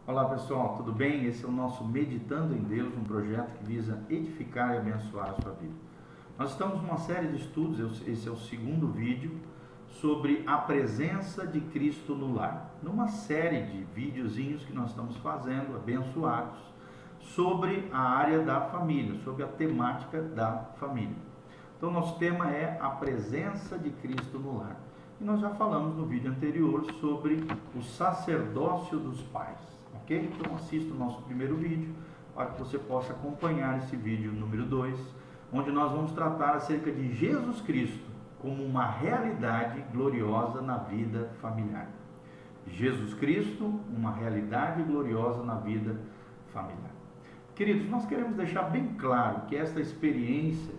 Olá pessoal, tudo bem? Esse é o nosso Meditando em Deus, um projeto que visa edificar e abençoar a sua vida. Nós estamos numa série de estudos, esse é o segundo vídeo, sobre a presença de Cristo no lar. Numa série de videozinhos que nós estamos fazendo, abençoados, sobre a área da família, sobre a temática da família. Então nosso tema é a presença de Cristo no lar. E nós já falamos no vídeo anterior sobre o sacerdócio dos pais. Ok? Então assista o nosso primeiro vídeo para que você possa acompanhar esse vídeo número 2, onde nós vamos tratar acerca de Jesus Cristo como uma realidade gloriosa na vida familiar. Jesus Cristo, uma realidade gloriosa na vida familiar. Queridos, nós queremos deixar bem claro que esta experiência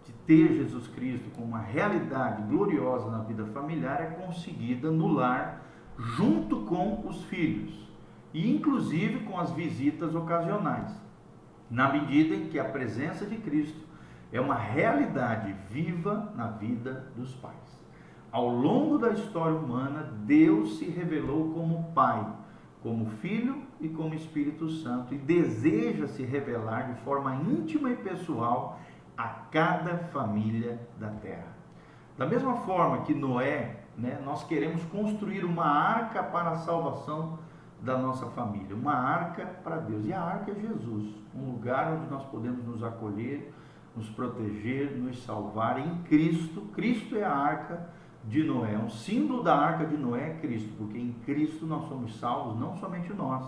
de ter Jesus Cristo como uma realidade gloriosa na vida familiar é conseguida no lar junto com os filhos e inclusive com as visitas ocasionais, na medida em que a presença de Cristo é uma realidade viva na vida dos pais. Ao longo da história humana, Deus se revelou como Pai, como Filho e como Espírito Santo, e deseja se revelar de forma íntima e pessoal a cada família da terra. Da mesma forma que Noé, nós queremos construir uma arca para a salvação da nossa família, uma arca para Deus, e a arca é Jesus, um lugar onde nós podemos nos acolher, nos proteger, nos salvar em Cristo. Cristo é a arca de Noé, um símbolo da arca de Noé é Cristo, porque em Cristo nós somos salvos, não somente nós,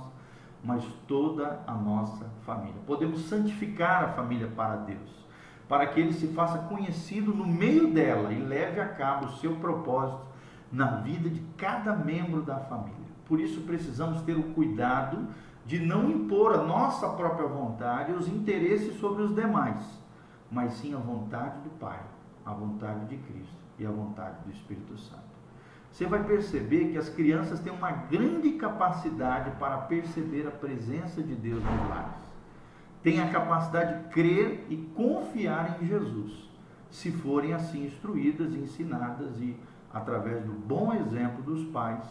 mas toda a nossa família. Podemos santificar a família para Deus, para que ele se faça conhecido no meio dela e leve a cabo o seu propósito na vida de cada membro da família. Por isso precisamos ter o cuidado de não impor a nossa própria vontade e os interesses sobre os demais, mas sim a vontade do Pai, a vontade de Cristo e a vontade do Espírito Santo. Você vai perceber que as crianças têm uma grande capacidade para perceber a presença de Deus nos lares. Têm a capacidade de crer e confiar em Jesus, se forem assim instruídas e ensinadas, e através do bom exemplo dos pais.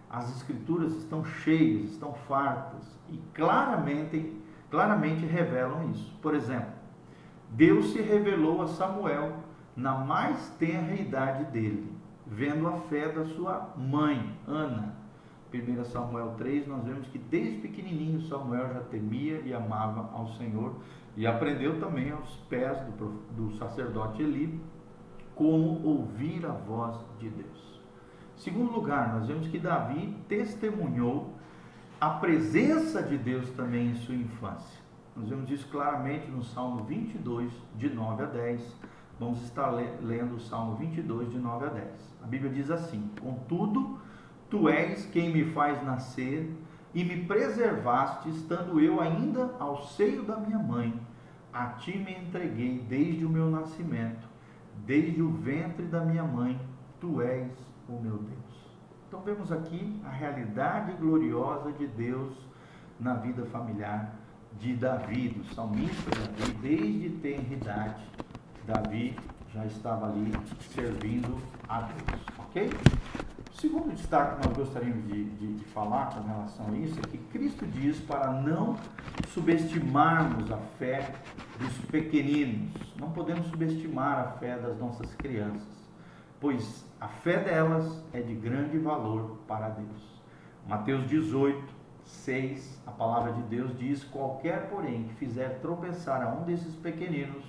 As Escrituras estão cheias, estão fartas e claramente revelam isso. Por exemplo, Deus se revelou a Samuel na mais tenra idade dele, vendo a fé da sua mãe, Ana. 1 Samuel 3, nós vemos que desde pequenininho Samuel já temia e amava ao Senhor, e aprendeu também aos pés do sacerdote Eli como ouvir a voz de Deus. Segundo lugar, nós vemos que Davi testemunhou a presença de Deus também em sua infância. Nós vemos isso claramente no Salmo 22, de 9 a 10. Vamos estar lendo o Salmo 22, de 9 a 10. A Bíblia diz assim: Contudo, tu és quem me faz nascer e me preservaste, estando eu ainda ao seio da minha mãe. A ti me entreguei desde o meu nascimento, desde o ventre da minha mãe, tu és o meu Deus. Então vemos aqui a realidade gloriosa de Deus na vida familiar de Davi, do salmista Davi. Desde tenra idade, Davi já estava ali servindo a Deus, ok? O segundo destaque que nós gostaríamos de falar com relação a isso é que Cristo diz para não subestimarmos a fé dos pequeninos. Não podemos subestimar a fé das nossas crianças, pois a fé delas é de grande valor para Deus. Mateus 18, 6, a palavra de Deus diz: Qualquer, porém, que fizer tropeçar a um desses pequeninos,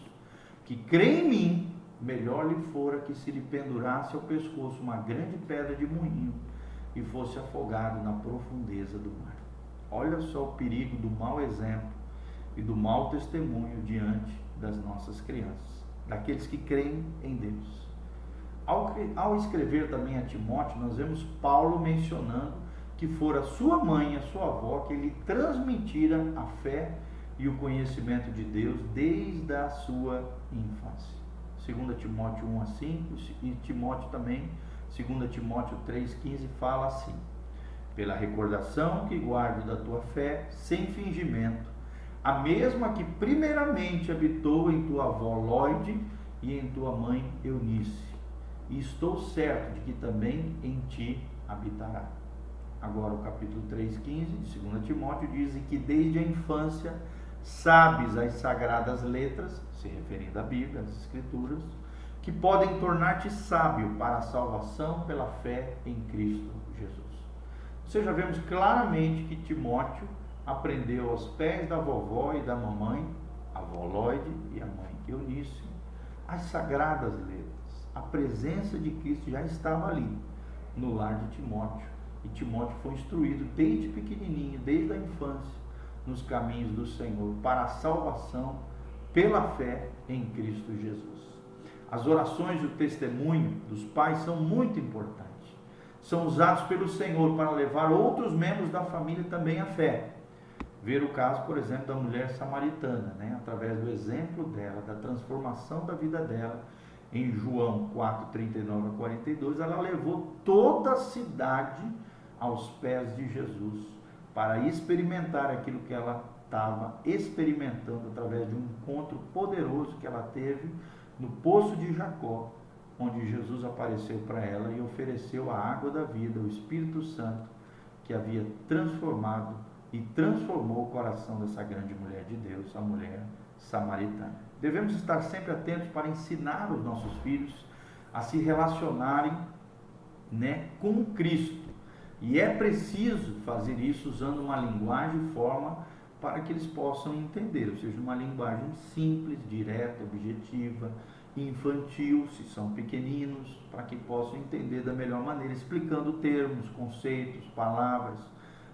que crê em mim, melhor lhe fora que se lhe pendurasse ao pescoço uma grande pedra de moinho e fosse afogado na profundeza do mar. Olha só o perigo do mau exemplo e do mau testemunho diante das nossas crianças, daqueles que creem em Deus. Ao escrever também a Timóteo, nós vemos Paulo mencionando que fora sua mãe e a sua avó que lhe transmitira a fé e o conhecimento de Deus desde a sua infância. 2 Timóteo 1 a 5, e Timóteo também, 2 Timóteo 3,15, fala assim: Pela recordação que guardo da tua fé, sem fingimento, a mesma que primeiramente habitou em tua avó Lóide e em tua mãe Eunice, e estou certo de que também em ti habitará. agora o capítulo 3,15 de 2 Timóteo, diz que desde a infância sabes as sagradas letras, se referindo à Bíblia, às Escrituras, que podem tornar-te sábio para a salvação pela fé em Cristo Jesus. Ou seja, vemos claramente que Timóteo aprendeu aos pés da vovó e da mamãe, a avó Lloyd e a mãe Eunice, as sagradas letras. A presença de Cristo já estava ali, no lar de Timóteo. E Timóteo foi instruído desde pequenininho, desde a infância, nos caminhos do Senhor, para a salvação pela fé em Cristo Jesus. As orações e o testemunho dos pais são muito importantes. São usados pelo Senhor para levar outros membros da família também à fé. Ver o caso, por exemplo, da mulher samaritana, através do exemplo dela, da transformação da vida dela, em João 4:39 a 42, ela levou toda a cidade aos pés de Jesus, para experimentar aquilo que ela estava experimentando através de um encontro poderoso que ela teve no poço de Jacó, onde Jesus apareceu para ela e ofereceu a água da vida, o Espírito Santo, que havia transformado e transformou o coração dessa grande mulher de Deus, a mulher samaritana. Devemos estar sempre atentos para ensinar os nossos filhos a se relacionarem, com Cristo. E é preciso fazer isso usando uma linguagem e forma para que eles possam entender, ou seja, uma linguagem simples, direta, objetiva, infantil, se são pequeninos, para que possam entender da melhor maneira, explicando termos, conceitos, palavras,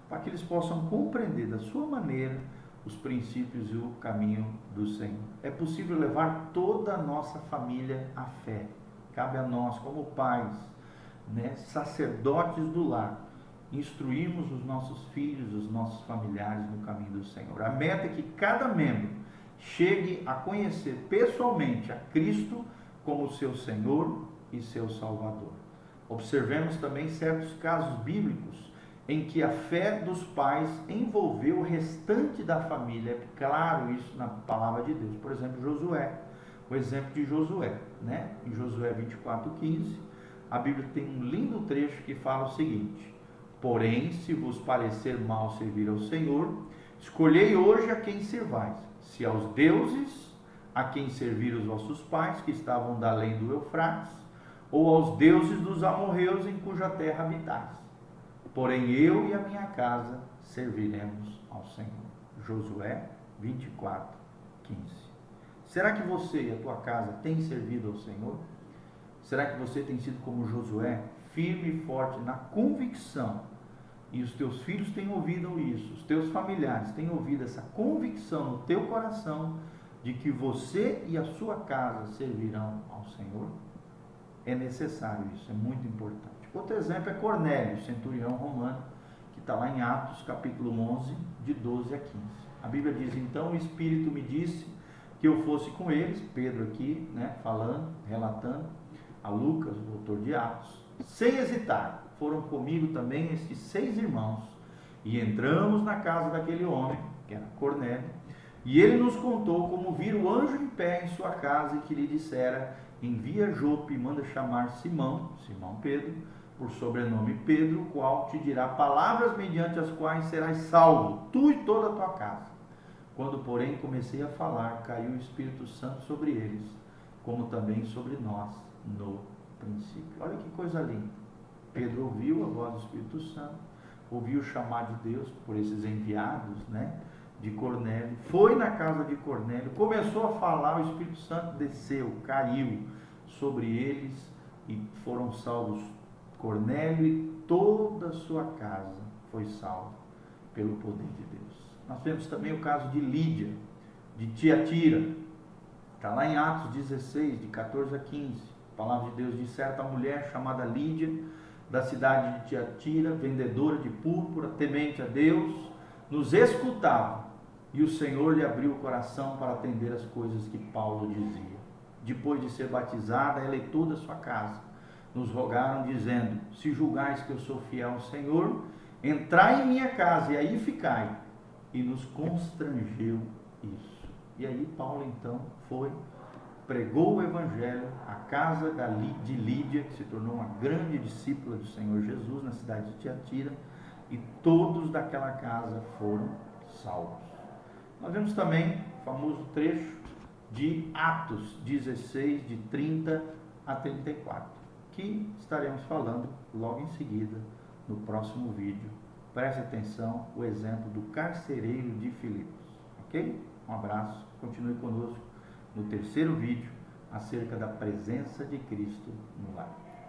para que eles possam compreender da sua maneira os princípios e o caminho do Senhor. É possível levar toda a nossa família à fé. Cabe a nós, como pais, sacerdotes do lar, instruirmos os nossos filhos, os nossos familiares no caminho do Senhor. A meta é que cada membro chegue a conhecer pessoalmente a Cristo como seu Senhor e seu Salvador. Observemos também certos casos bíblicos em que a fé dos pais envolveu o restante da família. É claro isso na palavra de Deus. Por exemplo, Josué. O exemplo de Josué, em Josué 24:15, a Bíblia tem um lindo trecho que fala o seguinte: porém, se vos parecer mal servir ao Senhor, escolhei hoje a quem servais, se aos deuses a quem serviram os vossos pais, que estavam da além do Eufrates, ou aos deuses dos amorreus em cuja terra habitais. Porém, eu e a minha casa serviremos ao Senhor. Josué 24:15. Será que você e a tua casa têm servido ao Senhor? Será que você tem sido como Josué, firme e forte na convicção, e os teus filhos têm ouvido isso, os teus familiares têm ouvido essa convicção no teu coração de que você e a sua casa servirão ao Senhor? É necessário isso, é muito importante. Outro exemplo é Cornélio, centurião romano, que está lá em Atos capítulo 11, de 12 a 15. A Bíblia diz: então o Espírito me disse que eu fosse com eles, Pedro aqui, falando, relatando, a Lucas, o autor de Atos, sem hesitar, foram comigo também estes 6 irmãos, e entramos na casa daquele homem, que era Cornélio, e ele nos contou como vira o anjo em pé em sua casa, e que lhe dissera: envia Jope e manda chamar Simão Pedro, por sobrenome Pedro, o qual te dirá palavras mediante as quais serás salvo, tu e toda a tua casa. Quando, porém, comecei a falar, caiu o Espírito Santo sobre eles, como também sobre nós no princípio. Olha que coisa linda. Pedro ouviu a voz do Espírito Santo, ouviu o chamado de Deus por esses enviados, de Cornélio, foi na casa de Cornélio, começou a falar, o Espírito Santo desceu, caiu sobre eles e foram salvos. Cornélio e toda a sua casa foi salvo pelo poder de Deus. Nós temos também o caso de Lídia, de Tiatira, está lá em Atos 16, de 14 a 15. A palavra de Deus diz: certa mulher chamada Lídia, da cidade de Tiatira, vendedora de púrpura, temente a Deus, nos escutava, e o Senhor lhe abriu o coração para atender as coisas que Paulo dizia. Depois de ser batizada, ela e toda a sua casa nos rogaram, dizendo: se julgais que eu sou fiel ao Senhor, entrai em minha casa e aí ficai. E nos constrangeu isso. E aí Paulo então pregou o Evangelho à casa de Lídia, que se tornou uma grande discípula do Senhor Jesus na cidade de Tiatira, e todos daquela casa foram salvos. Nós vemos também o famoso trecho de Atos 16, de 30 a 34, que estaremos falando logo em seguida no próximo vídeo. Preste atenção, o exemplo do carcereiro de Filipos, ok? Um abraço, continue conosco no terceiro vídeo acerca da presença de Cristo no lar.